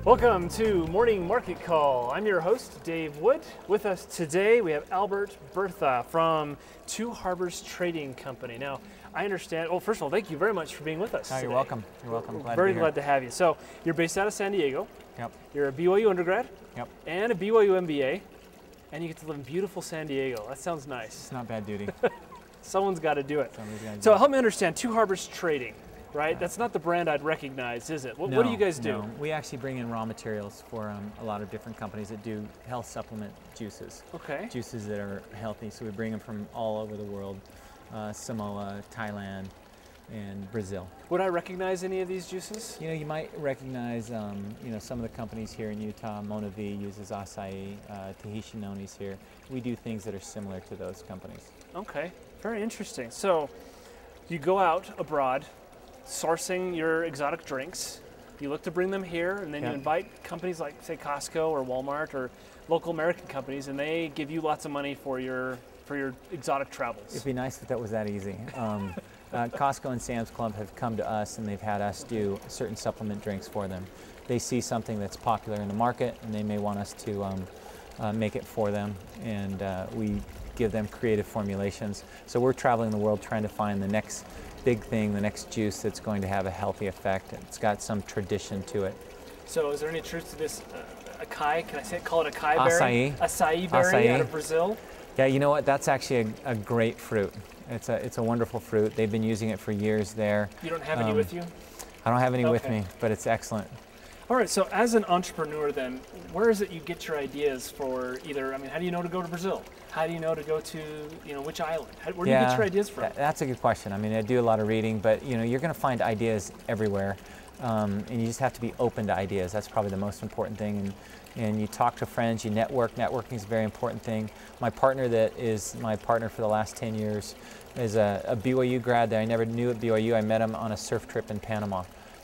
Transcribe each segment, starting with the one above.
Welcome to Morning Market Call. I'm your host, Dave Wood. With us today, we have Albert Bertha from Two Harbors Trading Company. Now, I understand, well, first of all, thank you very much for being with us today. You're welcome. You're welcome. Very glad to have you. So, you're based out of San Diego. Yep. You're a BYU undergrad. Yep. And a BYU MBA. And you get to live in beautiful San Diego. That sounds nice. It's not bad duty. Someone's got to do it. So help me understand, Two Harbors Trading. Right? That's not the brand I'd recognize, is it? What do you guys do? No. We actually bring in raw materials for a lot of different companies that do health supplement juices. Okay. Juices that are healthy. So we bring them from all over the world, Samoa, Thailand, and Brazil. Would I recognize any of these juices? You know, you might recognize, some of the companies here in Utah. Mona V uses acai, Tahitian Noni's here. We do things that are similar to those companies. Okay, very interesting. So you go out abroad, sourcing your exotic drinks, you look to bring them here, and then you invite companies like, say, Costco or Walmart or local American companies, and they give you lots of money for your exotic travels. It'd be nice if that was that easy. Costco and Sam's Club have come to us, and they've had us do certain supplement drinks for them. They see something that's popular in the market, and they may want us to make it for them, and we give them creative formulations. So we're traveling the world trying to find the next big thing, the next juice that's going to have a healthy effect. It's got some tradition to it. So is there any truth to this acai? Can I call it acai berry? Acai. Acai berry out of Brazil? Yeah, you know what? That's actually a great fruit. It's a wonderful fruit. They've been using it for years there. You don't have any with you? I don't have any with me, but it's excellent. All right, so as an entrepreneur then, where is it you get your ideas for either, how do you know to go to Brazil? How do you know to go to, which island? Where do you get your ideas from? That's a good question. I do a lot of reading, but you're going to find ideas everywhere, and you just have to be open to ideas. That's probably the most important thing. And you talk to friends, you network. Networking is a very important thing. My partner that is my partner for the last 10 years is a BYU grad that I never knew at BYU. I met him on a surf trip in Panama.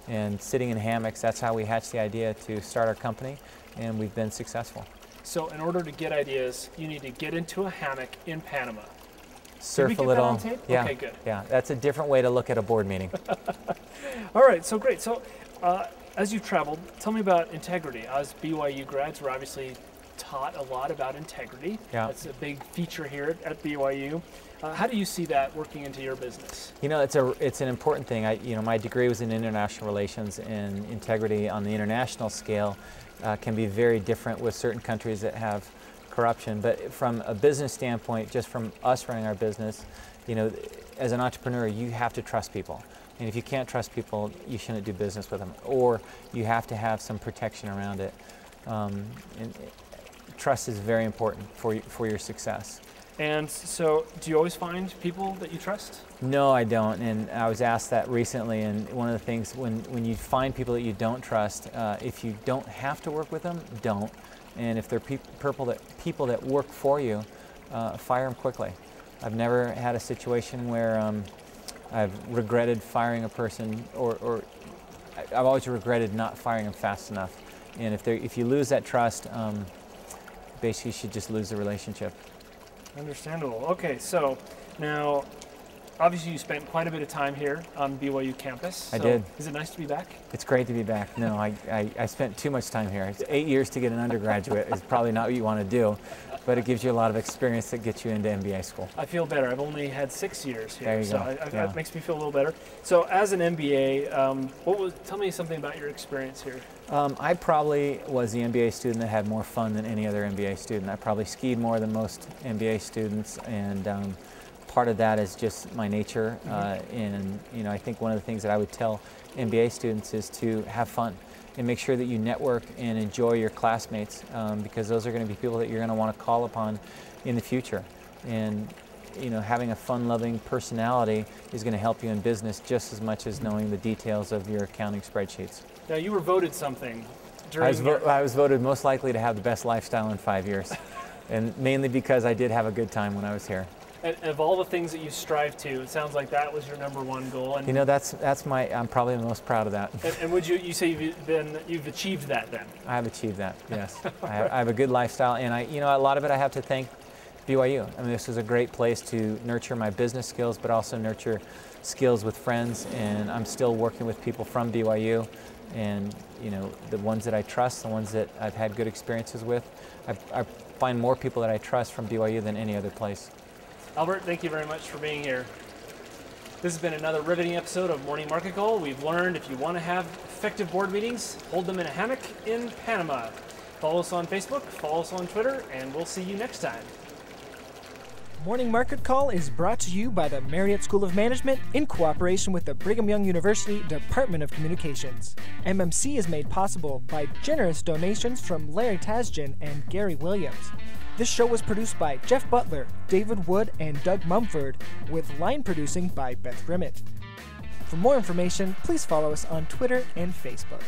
And sitting in hammocks, that's how we hatched the idea to start our company, and we've been successful. So in order to get ideas, you need to get into a hammock in Panama. Surf a little. That on tape? Yeah, okay, good. Yeah, that's a different way to look at a board meeting. All right, so great. So as you've traveled, tell me about integrity. As BYU grads, we're obviously taught a lot about integrity. Yeah. That's a big feature here at BYU. How do you see that working into your business? It's an important thing. My degree was in international relations, and integrity on the international scale can be very different with certain countries that have corruption. But from a business standpoint, just from us running our business, as an entrepreneur, you have to trust people. And if you can't trust people, you shouldn't do business with them, or you have to have some protection around it. Trust is very important for your success. And so, do you always find people that you trust? No, I don't. And I was asked that recently. And one of the things, when you find people that you don't trust, if you don't have to work with them, don't. And if they're people that work for you, fire them quickly. I've never had a situation where I've regretted firing a person, or I've always regretted not firing them fast enough. And if you lose that trust, basically you should just lose the relationship. Understandable. Okay, so now, obviously you spent quite a bit of time here on BYU campus. I did. Is it nice to be back? It's great to be back. No, I spent too much time here. It's 8 years to get an undergraduate is probably not what you want to do, but it gives you a lot of experience that gets you into MBA school. I feel better. I've only had 6 years here, there you so go. That makes me feel a little better. So as an MBA, tell me something about your experience here. I probably was the MBA student that had more fun than any other MBA student. I probably skied more than most MBA students, and part of that is just my nature. And I think one of the things that I would tell MBA students is to have fun and make sure that you network and enjoy your classmates, because those are going to be people that you're going to want to call upon in the future. And having a fun-loving personality is going to help you in business just as much as knowing the details of your accounting spreadsheets. Now, you were voted something I was voted most likely to have the best lifestyle in 5 years, and mainly because I did have a good time when I was here. And of all the things that you strive to, it sounds like that was your #1 goal. And I'm probably the most proud of that. And would you say you've achieved that then? I have achieved that, yes. I have a good lifestyle, and a lot of it I have to thank BYU. This is a great place to nurture my business skills, but also nurture skills with friends, and I'm still working with people from BYU And the ones that I trust, the ones that I've had good experiences with, I find more people that I trust from BYU than any other place. Albert, thank you very much for being here. This has been another riveting episode of Morning Market Call. We've learned if you want to have effective board meetings, hold them in a hammock in Panama. Follow us on Facebook, follow us on Twitter, and we'll see you next time. Morning Market Call is brought to you by the Marriott School of Management in cooperation with the Brigham Young University Department of Communications. MMC is made possible by generous donations from Larry Tasjan and Gary Williams. This show was produced by Jeff Butler, David Wood, and Doug Mumford, with line producing by Beth Grimmett. For more information, please follow us on Twitter and Facebook.